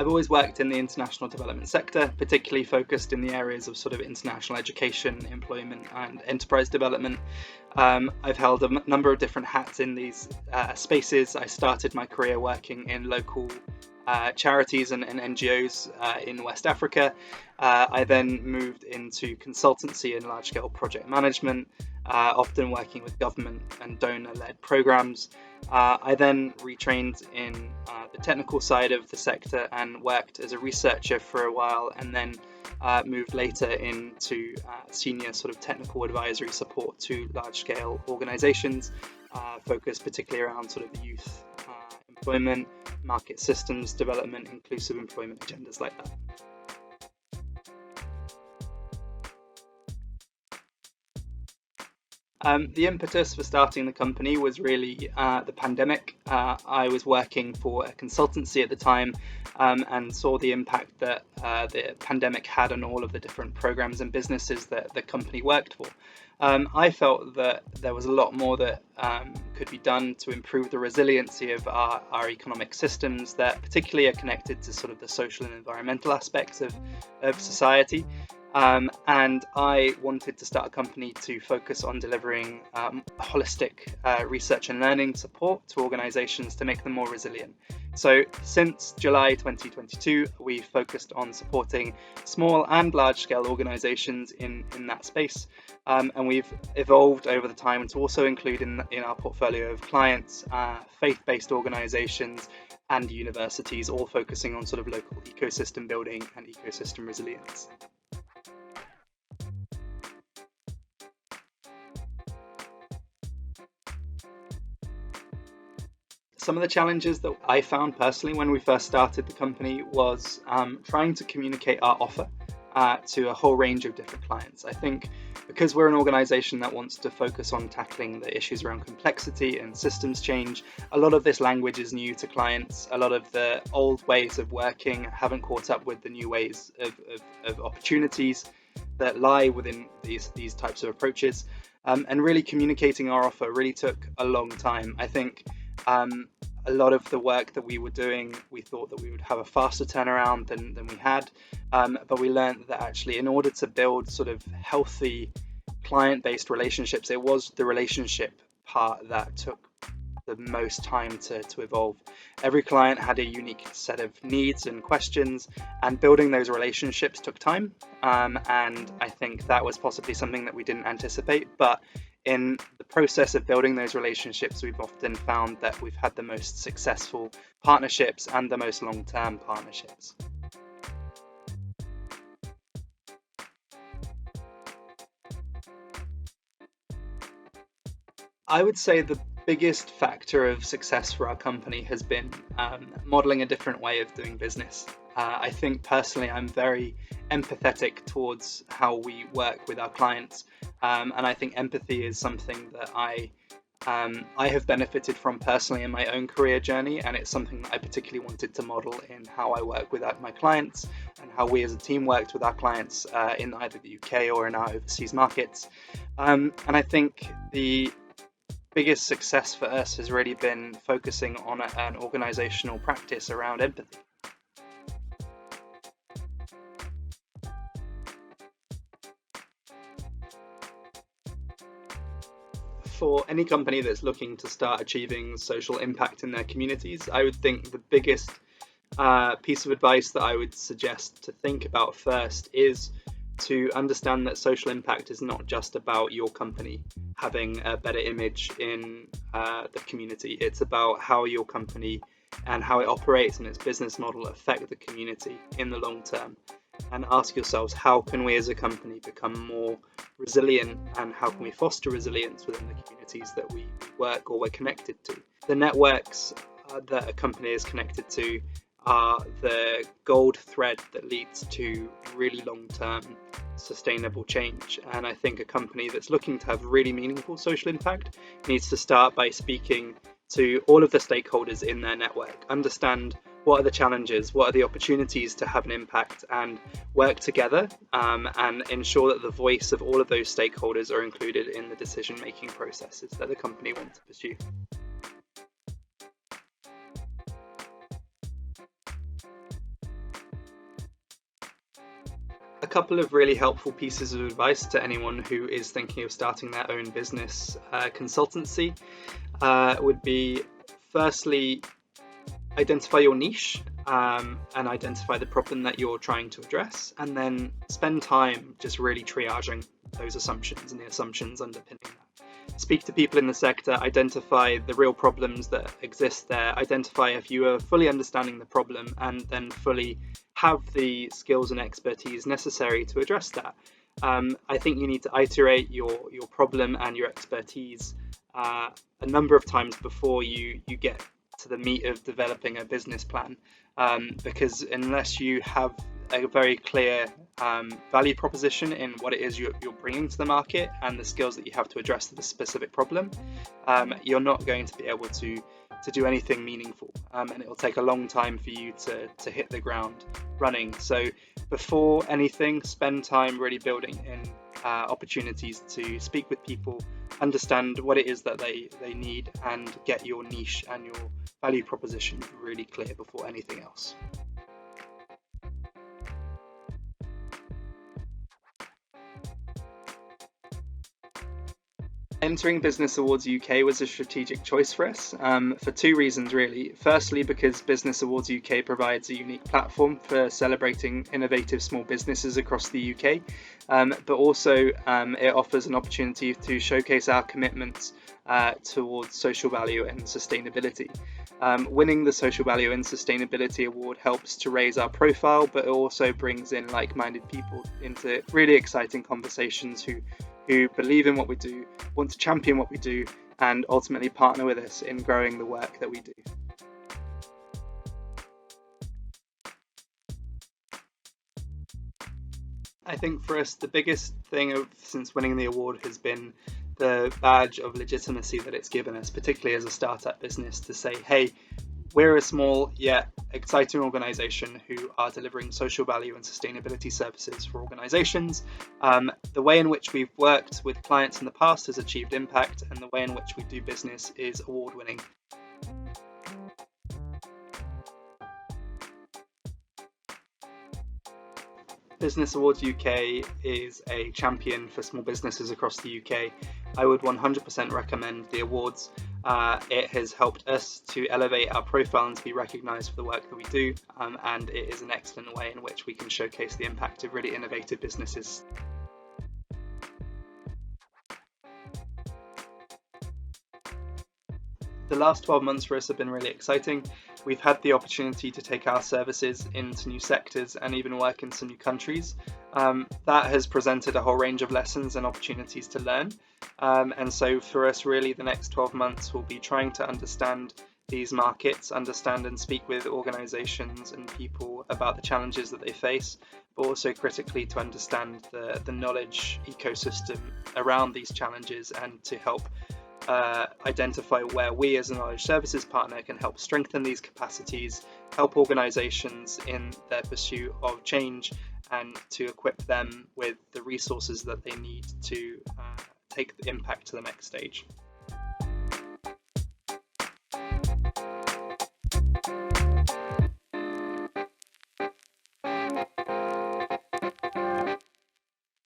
I've always worked in the international development sector, particularly focused in the areas of sort of international education, employment, and enterprise development. I've held a number of different hats in these spaces. I started my career working in local charities and NGOs in West Africa. I then moved into consultancy and large-scale project management, often working with government and donor-led programs. I then retrained in the technical side of the sector and worked as a researcher for a while, and then moved later into senior sort of technical advisory support to large-scale organizations, focused particularly around sort of youth employment, market systems development, inclusive employment agendas like that. The impetus for starting the company was really the pandemic. I was working for a consultancy at the time and saw the impact that the pandemic had on all of the different programs and businesses that the company worked for. I felt that there was a lot more that could be done to improve the resiliency of our economic systems that particularly are connected to sort of the social and environmental aspects of society. And I wanted to start a company to focus on delivering holistic research and learning support to organizations to make them more resilient. So since July 2022, we've focused on supporting small and large scale organizations in that space. And we've evolved over the time to also include in our portfolio of clients, faith-based organizations and universities, all focusing on sort of local ecosystem building and ecosystem resilience. Some of the challenges that I found personally when we first started the company was trying to communicate our offer to a whole range of different clients. I think because we're an organization that wants to focus on tackling the issues around complexity and systems change, a lot of this language is new to clients. A lot of the old ways of working haven't caught up with the new ways of opportunities that lie within these types of approaches. And really communicating our offer really took a long time. I think a lot of the work that we were doing, we thought that we would have a faster turnaround than we had, but we learned that actually in order to build sort of healthy client-based relationships, it was the relationship part that took the most time to evolve. Every client had a unique set of needs and questions, and building those relationships took time, and I think that was possibly something that we didn't anticipate, but in the process of building those relationships, we've often found that we've had the most successful partnerships and the most long-term partnerships. I would say the biggest factor of success for our company has been modeling a different way of doing business. I think personally I'm very empathetic towards how we work with our clients, and I think empathy is something that I have benefited from personally in my own career journey, and it's something that I particularly wanted to model in how I work with my clients and how we as a team worked with our clients in either the UK or in our overseas markets. And I think the biggest success for us has really been focusing on an organizational practice around empathy. For any company that's looking to start achieving social impact in their communities, I would think the biggest piece of advice that I would suggest to think about first is to understand that social impact is not just about your company having a better image in the community. It's about how your company and how it operates and its business model affect the community in the long term. And ask yourselves, how can we as a company become more resilient, and how can we foster resilience within the communities that we work or we're connected to? The networks that a company is connected to are the gold thread that leads to really long-term sustainable change. And I think a company that's looking to have really meaningful social impact needs to start by speaking to all of the stakeholders in their network, understand what are the challenges, what are the opportunities to have an impact, and work together and ensure that the voice of all of those stakeholders are included in the decision-making processes that the company wants to pursue. couple of really helpful pieces of advice to anyone who is thinking of starting their own business consultancy would be, firstly, identify your niche and identify the problem that you're trying to address, and then spend time just really triaging those assumptions and the assumptions underpinning that. Speak to people in the sector, identify the real problems that exist there, identify if you are fully understanding the problem, and then fully have the skills and expertise necessary to address that. I think you need to iterate your problem and your expertise a number of times before you get to the meat of developing a business plan, because unless you have a very clear value proposition in what it is you're bringing to the market and the skills that you have to address the specific problem, you're not going to be able to do anything meaningful, and it will take a long time for you to hit the ground running. So before anything, spend time really building in opportunities to speak with people, understand what it is that they need, and get your niche and your value proposition really clear before anything else. Entering Business Awards UK was a strategic choice for us, for two reasons really. Firstly, because Business Awards UK provides a unique platform for celebrating innovative small businesses across the UK, but also it offers an opportunity to showcase our commitments towards social value and sustainability. Winning the Social Value and Sustainability Award helps to raise our profile, but it also brings in like-minded people into really exciting conversations who believe in what we do, want to champion what we do, and ultimately partner with us in growing the work that we do. I think for us, the biggest thing since winning the award has been the badge of legitimacy that it's given us, particularly as a startup business, to say, hey, we're a small yet exciting organisation who are delivering social value and sustainability services for organisations. The way in which we've worked with clients in the past has achieved impact, and the way in which we do business is award-winning. Business Awards UK is a champion for small businesses across the UK. I would 100% recommend the awards. It has helped us to elevate our profile and to be recognised for the work that we do, and it is an excellent way in which we can showcase the impact of really innovative businesses. The last 12 months for us have been really exciting. We've had the opportunity to take our services into new sectors and even work in some new countries. That has presented a whole range of lessons and opportunities to learn. And so for us, really, the next 12 months will be trying to understand these markets, understand and speak with organisations and people about the challenges that they face, but also critically to understand the knowledge ecosystem around these challenges and to help identify where we as a knowledge services partner can help strengthen these capacities, help organisations in their pursuit of change, and to equip them with the resources that they need to take the impact to the next stage.